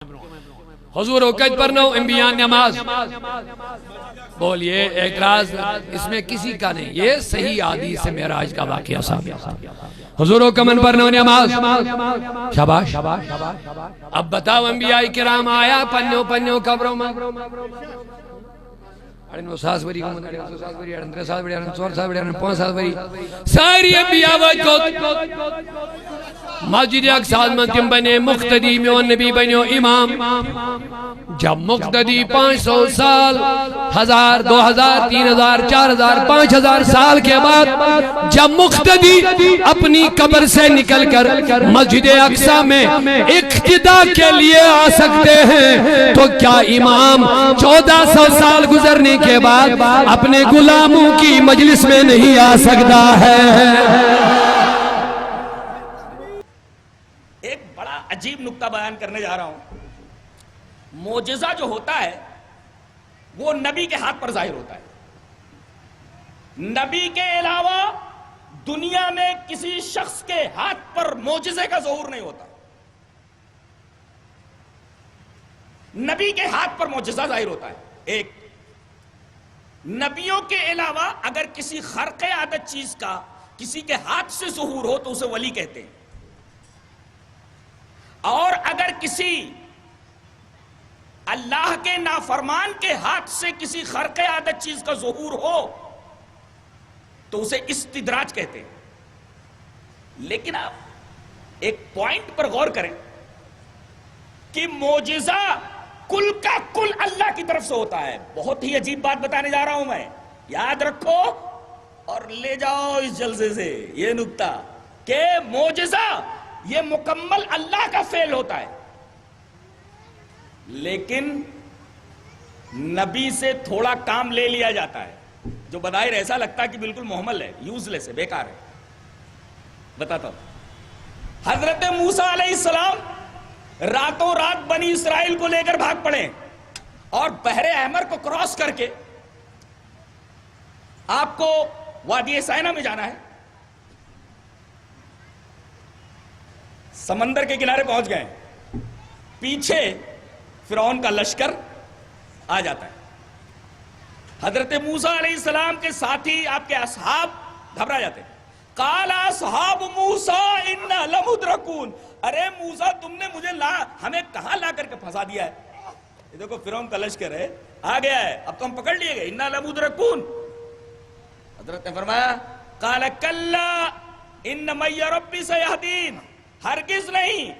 حضور وقت پر نو انبیاء نماز بولیے اعتراض اس میں کسی کا نہیں، یہ صحیح حدیث سے معراج کا واقعہ صاحب حضور و کمن پر نو نماز شاباش۔ اب بتاؤ انبیاء کرام آیا پنیو پنیو قبروں میں ساس بری ساری انبیاء مسجد اقصی میں تم بنے مقتدی میون نبی بنیو امام۔ جب مقتدی 500 سال 1000 2000 3000 4000 5000 سال کے بعد جب مقتدی اپنی قبر سے نکل کر مسجد اقصی میں اقتداء کے لیے آ سکتے ہیں تو کیا امام 1400 سال گزرنے کے بعد اپنے غلاموں کی مجلس میں نہیں آ سکتا ہے؟ ایک بڑا عجیب نکتہ بیان کرنے جا رہا ہوں۔ معجزہ جو ہوتا ہے وہ نبی کے ہاتھ پر ظاہر ہوتا ہے۔ نبی کے علاوہ دنیا میں کسی شخص کے ہاتھ پر معجزے کا ظہور نہیں ہوتا۔ نبی کے ہاتھ پر معجزہ ظاہر ہوتا ہے۔ ایک نبیوں کے علاوہ اگر کسی خرق عادت چیز کا کسی کے ہاتھ سے ظہور ہو تو اسے ولی کہتے ہیں، اور اگر کسی اللہ کے نافرمان کے ہاتھ سے کسی خرق عادت چیز کا ظہور ہو تو اسے استدراج کہتے ہیں۔ لیکن آپ ایک پوائنٹ پر غور کریں کہ معجزہ کل کا کل اللہ کی طرف سے ہوتا ہے۔ بہت ہی عجیب بات بتانے جا رہا ہوں میں، یاد رکھو اور لے جاؤ اس جلسے سے یہ نکتہ کہ معجزہ یہ مکمل اللہ کا فعل ہوتا ہے، لیکن نبی سے تھوڑا کام لے لیا جاتا ہے جو بظاہر ایسا لگتا ہے کہ بالکل محمل ہے، یوز لیس ہے، بیکار ہے۔ بتاتا ہوں، حضرت موسیٰ علیہ السلام راتوں رات بنی اسرائیل کو لے کر بھاگ پڑے اور بحر احمر کو کراس کر کے آپ کو وادی سائنا میں جانا ہے۔ سمندر کے کنارے پہنچ گئے، پیچھے فرعون کا لشکر آ جاتا ہے۔ حضرت موسیٰ علیہ السلام کے ساتھی آپ کے اصحاب گھبرا جاتے ہیں۔ قال اصحاب موسیٰ انا لمدرکون، ارے موسیٰ تم نے مجھے ہمیں کہاں لا کر کے پھنسا دیا ہے؟ یہ دیکھو فرعون کا لشکر ہے، آ گیا ہے، اب تو ہم پکڑ لیے گئے، انا لمدرکون۔ حضرت نے فرمایا قال کلا ان معی ربی سیہدین، ہرگز نہیں،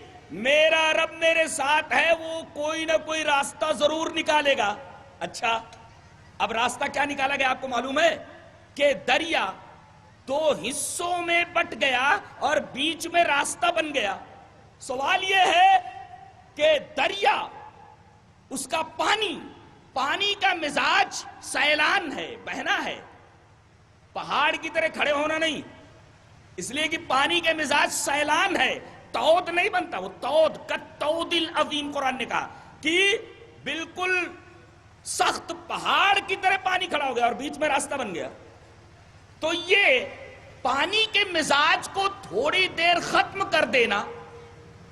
میرا رب میرے ساتھ ہے، وہ کوئی نہ کوئی راستہ ضرور نکالے گا۔ اچھا، اب راستہ کیا نکالا گیا آپ کو معلوم ہے کہ دریا 2 حصوں میں بٹ گیا اور بیچ میں راستہ بن گیا۔ سوال یہ ہے کہ دریا، اس کا پانی کا مزاج سیلان ہے، بہنا ہے، پہاڑ کی طرح کھڑے ہونا نہیں، اس لیے کہ پانی کے مزاج سیلان ہے، تود نہیں بنتا، وہ تود کالتود العظیم، قرآن نے کہا کہ بالکل سخت پہاڑ کی طرح پانی کھڑا ہو گیا اور بیچ میں راستہ بن گیا۔ تو یہ پانی کے مزاج کو تھوڑی دیر ختم کر دینا،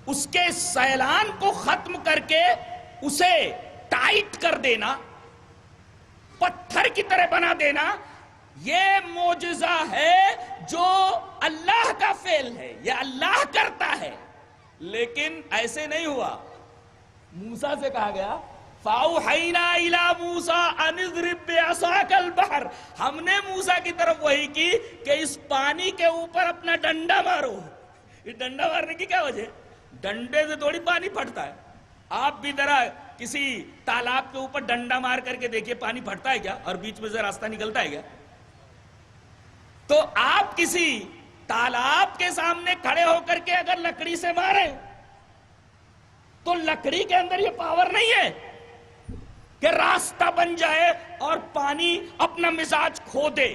اس کے سیلان کو ختم کر کے اسے ٹائٹ کر دینا، پتھر کی طرح بنا دینا، یہ معجزہ ہے جو اللہ کا فعل ہے، یہ اللہ کرتا ہے۔ لیکن ایسے نہیں ہوا۔ موسیٰ سے کہا گیا فَأَوْحَيْنَا إِلَىٰ مُوسَىٰ أَنِ اضْرِب بِّعَصَاكَ الْبَحْرَ، ہم نے موسیٰ کی طرف وحی کی کہ اس پانی کے اوپر اپنا ڈنڈا مارو۔ یہ ڈنڈا مارنے کی کیا وجہ؟ ڈنڈے سے تھوڑی پانی پھٹتا ہے۔ آپ بھی ذرا کسی تالاب کے اوپر ڈنڈا مار کر کے دیکھیے پانی پھٹتا ہے کیا، اور بیچ میں سے راستہ نکلتا ہے کیا؟ تو آپ کسی تالاب کے سامنے کھڑے ہو کر کے اگر لکڑی سے ماریں تو لکڑی کے اندر یہ پاور نہیں ہے کہ راستہ بن جائے اور پانی اپنا مزاج کھو دے۔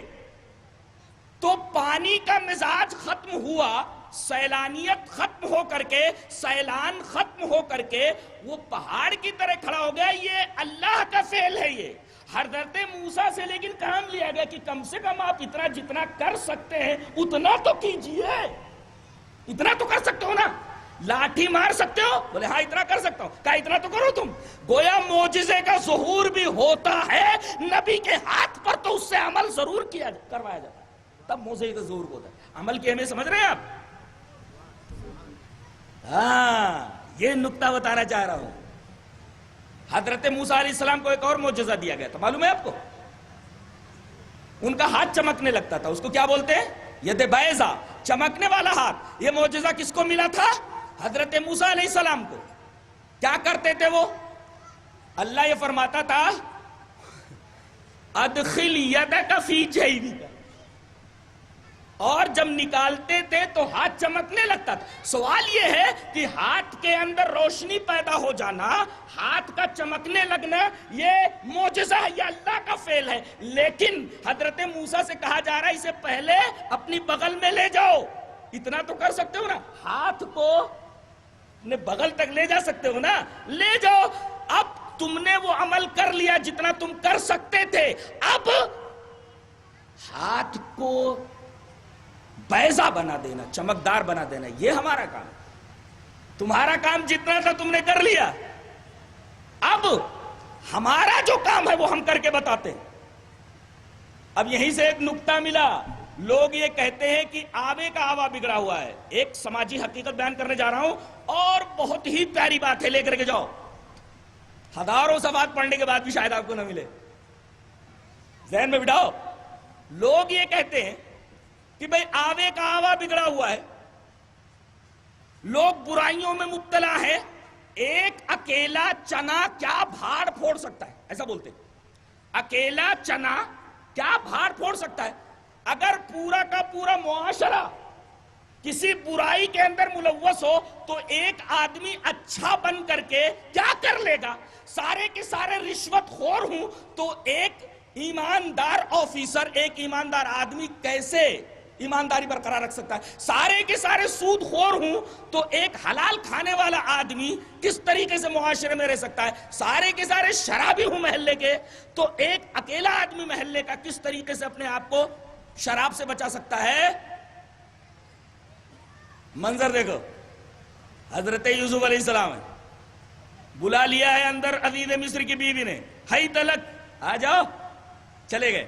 تو پانی کا مزاج ختم ہوا، سیلانیت ختم ہو کر کے، سیلان ختم ہو کر کے وہ پہاڑ کی طرح کھڑا ہو گیا۔ یہ اللہ کا فعل ہے۔ یہ حضرت موسیٰ سے لیکن کام لیا گیا کہ کم سے کم آپ اتنا جتنا کر سکتے ہیں اتنا تو کیجئے، اتنا تو کر سکتے ہو نا۔ لاٹھی مار سکتے ہو؟ بولے ہاں اتنا کر سکتا ہوں. کہا اتنا تو کرو تم. گویا معجزے کا ظہور بھی ہوتا ہے نبی کے ہاتھ پر تو اس سے عمل ضرور کروایا جاتا ہے, تب معجزے کا ظہور ہوتا ہے. عمل کی اہمیت سمجھ رہے ہیں آپ؟ ہاں یہ نقطہ بتانا چاہ رہا ہوں. حضرت موسیٰ علیہ السلام کو ایک اور معجزہ دیا گیا تھا, معلوم ہے آپ کو؟ ان کا ہاتھ چمکنے لگتا تھا, اس کو کیا بولتے ہیں؟ ید بیضا, چمکنے والا ہاتھ. یہ معجزہ کس کو ملا تھا؟ حضرت موسیٰ علیہ السلام کو. کیا کرتے تھے وہ؟ اللہ یہ فرماتا تھا ادخل یدک فی جیبک, اور جب نکالتے تھے تو ہاتھ چمکنے لگتا تھا. سوال یہ ہے کہ ہاتھ کے اندر روشنی پیدا ہو جانا, ہاتھ کا چمکنے لگنا, یہ معجزہ ہے, یہ اللہ کا فعل ہے. لیکن حضرت موسیٰ سے کہا جا رہا ہے اسے پہلے اپنی بغل میں لے جاؤ. اتنا تو کر سکتے ہو نا, ہاتھ کو اپنے بغل تک لے جا سکتے ہو نا, لے جاؤ. اب تم نے وہ عمل کر لیا جتنا تم کر سکتے تھے, اب ہاتھ کو بیضا بنا دینا, چمکدار بنا دینا, یہ ہمارا کام. تمہارا کام جتنا تھا تم نے کر لیا, اب ہمارا جو کام ہے وہ ہم کر کے بتاتے ہیں. اب یہیں سے ایک نقطہ ملا. لوگ یہ کہتے ہیں کہ آبے کا آوا بگڑا ہوا ہے. ایک سماجی حقیقت بیان کرنے جا رہا ہوں اور بہت ہی پیاری بات ہے, لے کر کے جاؤ. ہزاروں صفحات پڑھنے کے بعد بھی شاید آپ کو نہ ملے, ذہن میں بٹھاؤ. لوگ یہ کہتے ہیں کہ بھئی آوے کا آوا بگڑا ہوا ہے, لوگ برائیوں میں مبتلا ہے, ایک اکیلا چنا کیا بھاڑ پھوڑ سکتا ہے, ایسا بولتے ہیں. اکیلا چنا کیا بھاڑ پھوڑ سکتا ہے؟ اگر پورا کا پورا معاشرہ کسی برائی کے اندر ملوث ہو تو ایک آدمی اچھا بن کر کے کیا کر لے گا؟ سارے کے سارے رشوت خور ہوں تو ایک ایماندار آفیسر, ایک ایماندار آدمی کیسے ایمانداری برقرار رکھ سکتا ہے؟ سارے کے سارے سود خور ہوں تو ایک حلال کھانے والا آدمی کس طریقے سے معاشرے میں رہ سکتا ہے؟ سارے کے سارے شرابی ہوں محلے کے تو ایک اکیلا آدمی محلے کا کس طریقے سے اپنے آپ کو شراب سے بچا سکتا ہے؟ منظر دیکھو, حضرت یوسف علیہ السلام ہے, بلا لیا ہے اندر عزیز مصر کی بیوی نے, ہائی تلک آ جاؤ, چلے گئے.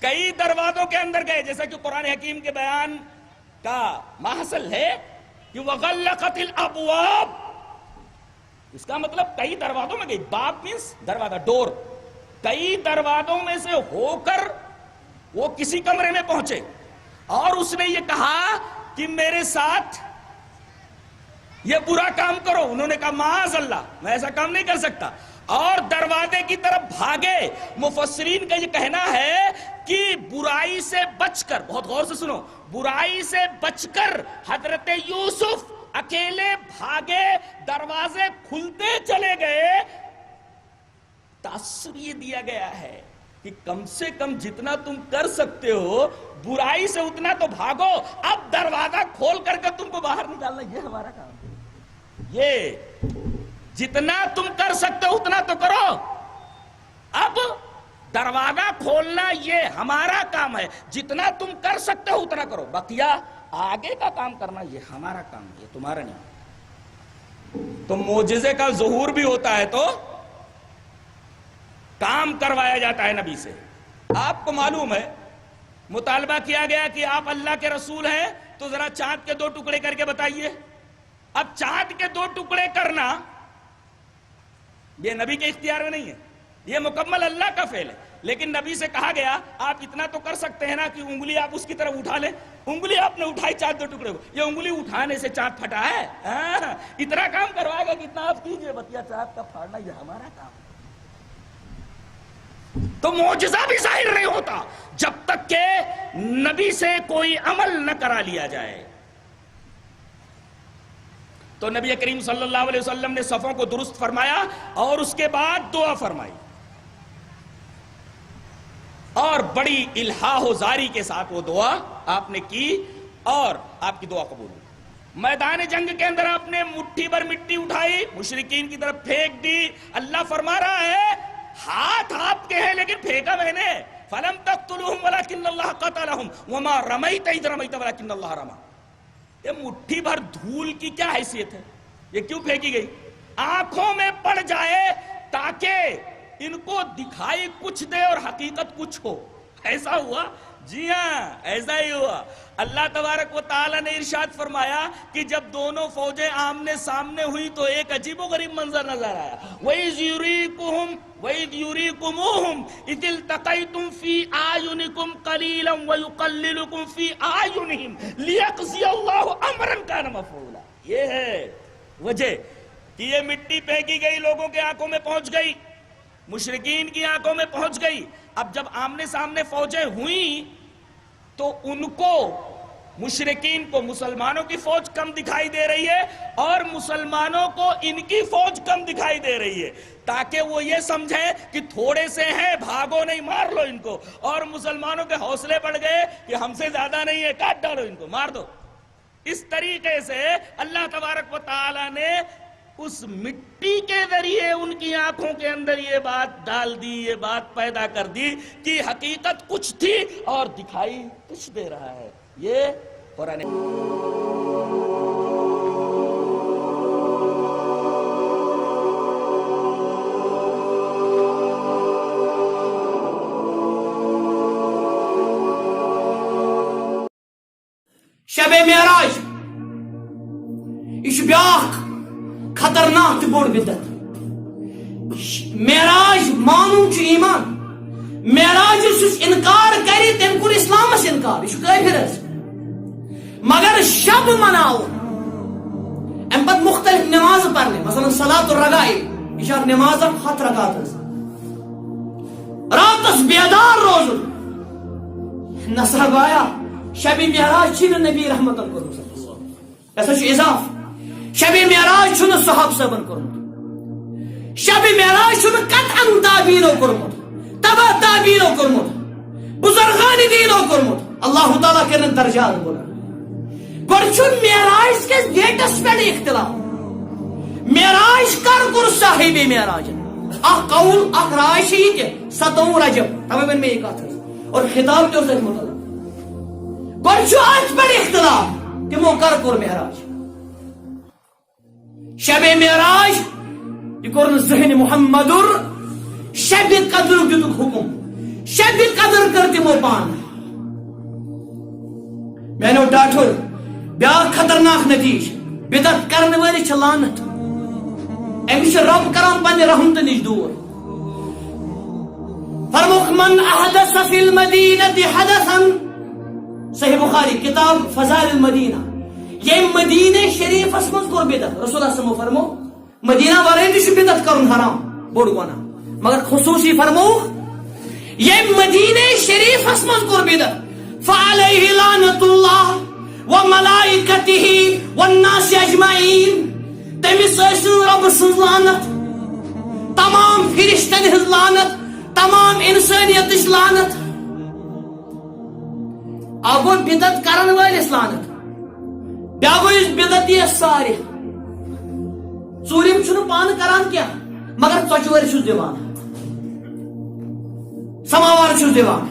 کئی دروازوں کے اندر گئے, جیسا کہ قرآن حکیم کے بیان کا محصل ہے کہ وغلقت الابواب, اس کا مطلب کئی دروازوں میں گئی. باب مینس دروازہ, ڈور. کئی دروازوں میں سے ہو کر وہ کسی کمرے میں پہنچے اور اس نے یہ کہا کہ میرے ساتھ یہ برا کام کرو. انہوں نے کہا معاذ اللہ, میں ایسا کام نہیں کر سکتا, اور دروازے کی طرف بھاگے. مفسرین کا یہ کہنا ہے کہ برائی سے بچ کر, بہت غور سے سنو, برائی سے بچ کر حضرت یوسف اکیلے بھاگے, دروازے کھلتے چلے گئے. تاثر یہ دیا گیا ہے کہ کم سے کم جتنا تم کر سکتے ہو برائی سے اتنا تو بھاگو, اب دروازہ کھول کر کے تم کو باہر نکالنا یہ ہمارا کام ہے. یہ جتنا تم کر سکتے ہو اتنا تو کرو, اب دروازہ کھولنا یہ ہمارا کام ہے. جتنا تم کر سکتے ہو اتنا کرو, بقیہ آگے کا کام کرنا یہ ہمارا کام ہے, یہ تمہارا نہیں. تو معجزے کا ظہور بھی ہوتا ہے تو کام کروایا جاتا ہے نبی سے. آپ کو معلوم ہے مطالبہ کیا گیا کہ آپ اللہ کے رسول ہیں تو ذرا چاند کے 2 ٹکڑے کر کے بتائیے. اب چاند کے 2 ٹکڑے کرنا یہ نبی کے اختیار میں نہیں ہے, یہ مکمل اللہ کا فعل ہے. لیکن نبی سے کہا گیا آپ اتنا تو کر سکتے ہیں نا کہ انگلی آپ اس کی طرف اٹھا لیں. انگلی آپ نے اٹھائی چاند 2 ٹکڑے کو, یہ انگلی اٹھانے سے چاند پھٹا ہے؟ اتنا کام کروائے گا کتنا آپ کیجئے, بتیا چاند کا پھاڑنا یہ ہمارا کام ہے. تو معجزہ بھی ظاہر نہیں ہوتا جب تک کہ نبی سے کوئی عمل نہ کرا لیا جائے. تو نبی کریم صلی اللہ علیہ وسلم نے صفوں کو درست فرمایا اور اس کے بعد دعا فرمائی اور بڑی الہا و زاری کے ساتھ وہ دعا آپ نے کی اور آپ کی دعا قبول ہوئی. میدان جنگ کے اندر آپ نے مٹھی بھر مٹی اٹھائی, مشرکین کی طرف پھینک دی. اللہ فرما رہا ہے ہاتھ آپ کے ہیں لیکن پھینکا میں نے. فَلَمْ تَقْتُلُوهُمْ وَلَكِنَّ اللَّهَ قَتَلَهُمْ وَمَا رَمَيْتَ إِذْ رَمَيْتَ وَلَكِنَّ اللَّهَ رَمَى. یہ مٹھی بھر دھول کی کیا حیثیت ہے؟ یہ کیوں پھینکی گئی؟ آنکھوں میں پڑ جائے تاکہ ان کو دکھائی کچھ دے اور حقیقت کچھ ہو. ایسا ہوا؟ جی ہاں ایسا ہی ہوا. اللہ تبارک و تعالی نے ارشاد فرمایا کہ جب دونوں فوجیں آمنے سامنے ہوئی تو ایک عجیب و غریب منظر نظر آیا. وَإِذْ يُرِيكُمُوهُمْ إِذِ الْتَقَيْتُمْ فِي أَعْيُنِكُمْ قَلِيلًا وَيُقَلِّلُكُمْ فِي أَعْيُنِهِمْ لِيَقْضِيَ اللَّهُ أَمْرًا كَانَ مَفْعُولًا. یہ ہے وجہ کہ یہ مٹی پھینکی گئی، لوگوں کے آنکھوں میں پہنچ گئی، مشرکین کی آنکھوں میں پہنچ گئی. اب جب آمنے سامنے فوجیں ہوئیں تو ان کو، مشرکین کو مسلمانوں کی فوج کم دکھائی دے رہی ہے اور مسلمانوں کو ان کی فوج کم دکھائی دے رہی ہے، تاکہ وہ یہ سمجھے کہ تھوڑے سے ہیں، بھاگو نہیں، مار لو ان کو. اور مسلمانوں کے حوصلے بڑھ گئے کہ ہم سے زیادہ نہیں ہے، کاٹ ڈالو ان کو، مار دو. اس طریقے سے اللہ تبارک و تعالی نے اس مٹی کے ذریعے ان کی آنکھوں کے اندر یہ بات ڈال دی، یہ بات پیدا کر دی کہ حقیقت کچھ تھی اور دکھائی کچھ دے رہا ہے. یہ قرآن. شب معراج یہ بیاکھ خطرناک تو بوڑ بدت. معراج مانو چھ ایمان، معراج اس انکار کری تم کور اسلامس انکار، یہ کافر. مگر شب مناو ام پت مختلف نماز پڑھنے، مثلا صلاۃ الرغائب یہ نماز 7 رکعت، راتس بیدار روزن. نصب آیا شب معراج چھن نبی رحمت اللہ ایسا اضاف. شب معراج چھن صحاب صاحبن کورمت، شب معراج چھن قطعا تعبیرو کورمت، تبا تعبیرو کورمت، بزرگان دینو کورمت. اللہ تعالیٰ کرن درجات بولا. گوڑ چھن معراج کے ڈیٹس پہ اختلاف. معراج کر کور صاحب معراج اخ قول اخ رائے شہید 7 رجب تمام میں یہ کہا تھا اور خطاب جو سے مطلب گوڑ چھو آج پر اختلاف کہ وہ کر کور معراج. شب معراج یہ کورن ذہن محمدر شب قدر دیتک حکم، شب قدر کرتی مو پان. میں نے ڈاٹھر بیا خطرناک نتیج بدت کرنے والی چھ لعنت. امیش رب کرام پنہ رحمت نش دور. فرموک من احدث فی المدینہ حدثا، صحیح بخاری کتاب فضائل المدینہ. یہ مدینہ شریف اسمت کور بدت. رسول اللہ صلی اللہ علیہ وسلم فرمو مدینہ ورائے تہ بدت کرن حرام بوڑ گناہ، مگر خصوصی فرمو یہ مدینہ شریف اسمت کور بدت. فعلیہ لعنت اللہ وملائکتہ والناس اجمعین. تمس رب سن لعنت، تمام فرشتن ہز لعنت، تمام انسانیت لعنت. اب بدت کرن والس لعنت، بیا گوس بدت یہ سارے. ژوٗرِم چھُنہٕ پانہٕ کران کینٛہہ مگر ژۄچوٲرۍ چھُس دِوان، سماوار چھُس دِوان.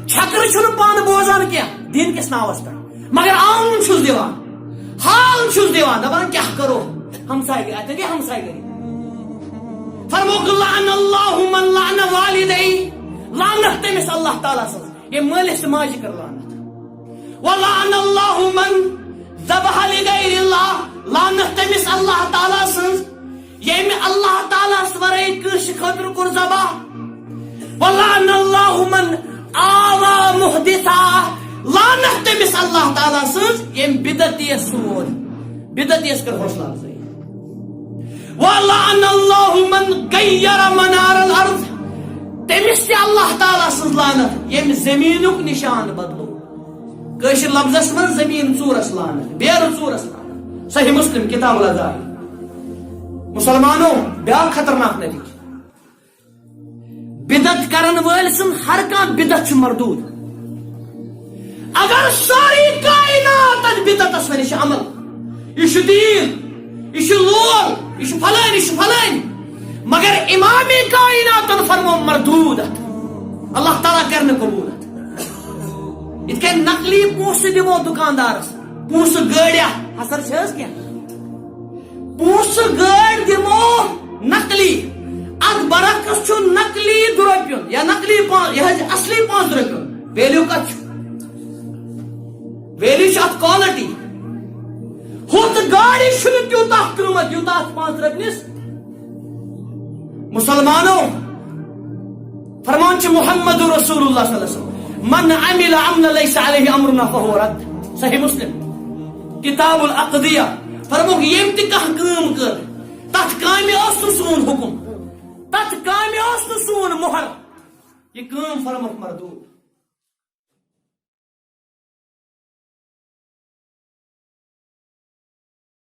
چھکرٕ چھُنہٕ پانہٕ بوزان کینٛہہ دین کِس ناوس پٮ۪ٹھ مگر عام چھُس دِوان، حال چھُس دِوان، دپان کیٛاہ کرو ہمساے گری اتہِ گٔے ہمساے گری. فرموک لعن اللہ من لعن والدی، لعنت تٔمِس اللہ تعالیٰ سٕنٛز ییٚمۍ مٲلِس تہٕ ماجہِ کٔر لعنت. ولعن اللہ من ذبح لغیر اللہ، لعنت تٔمِس اللہ تعالیٰ سٕنٛز ییٚمۍ اللہ تعالیٰ ورٲے کٲنٛسہِ خٲطرٕ کوٚر ذبح. ولعن اللہ من آوا محدثا، لعنت تٔمِس اللہ تعالیٰ سٕنٛز ییٚمۍ بدعت یس سوٗر، بدعت یس کٔر حوصلہ افزٲیی. ولعن اللہ من غیر منار الارض، تٔمِس تہِ اللہ تعالیٰ سٕنٛز لعنت ییٚمۍ زمیٖنُک نشان بدلو. کٲشِر لفظس من زمین ژوٗرس لعنت، بیرٕ ژوٗرس لعنت. صحیح مسلم کتاب العزائم. مسلمانوں بیاکھ خطرناک نتیجہ بدعت کرن وٲلۍ سٕنٛز ہر کانٛہہ بدعت چھُ مردود. اگر ساری کائنات اتھ بدعتس ونہِ چھِ عمل، یہ چھُ دین، یہ چھُ لول، یہ چھُ فلٲنۍ، یہ چھُ فلٲنۍ، مگر امام کائناتن فرمو مردود اتھ، اللہ تعالیٰ کرِ نہٕ قبوٗل اتھ. یِتھ کٔنۍ نقلی پونٛسہٕ دِمو دُکاندارس پونس گاڑیا حسر چھس کیا پونس گاڑ دمو نقلی ات برعکس چھو نقلی درپیون یا نقلی یہ اصلی 5 رۄپیُن ویلیو کت ویلیو چھ ات کوالٹی ہوت گاڑی چھنہ تیوتاہ قیمت یوتاہ 5 رۄپیس مسلمانوں فرمان چھ محمد رسول اللہ صلی اللہ علیہ وسلم من عمل عملا ليس عليه امرنا فهو رد صحیح مسلم کتاب الاقضیہ فرموک یم تہ کانٛہہ کٲم کر تتھ کامہِ اوس نہٕ سون حکم تتھ کامہِ اوس نہٕ سون مہر یہ کٲم فرموک مردود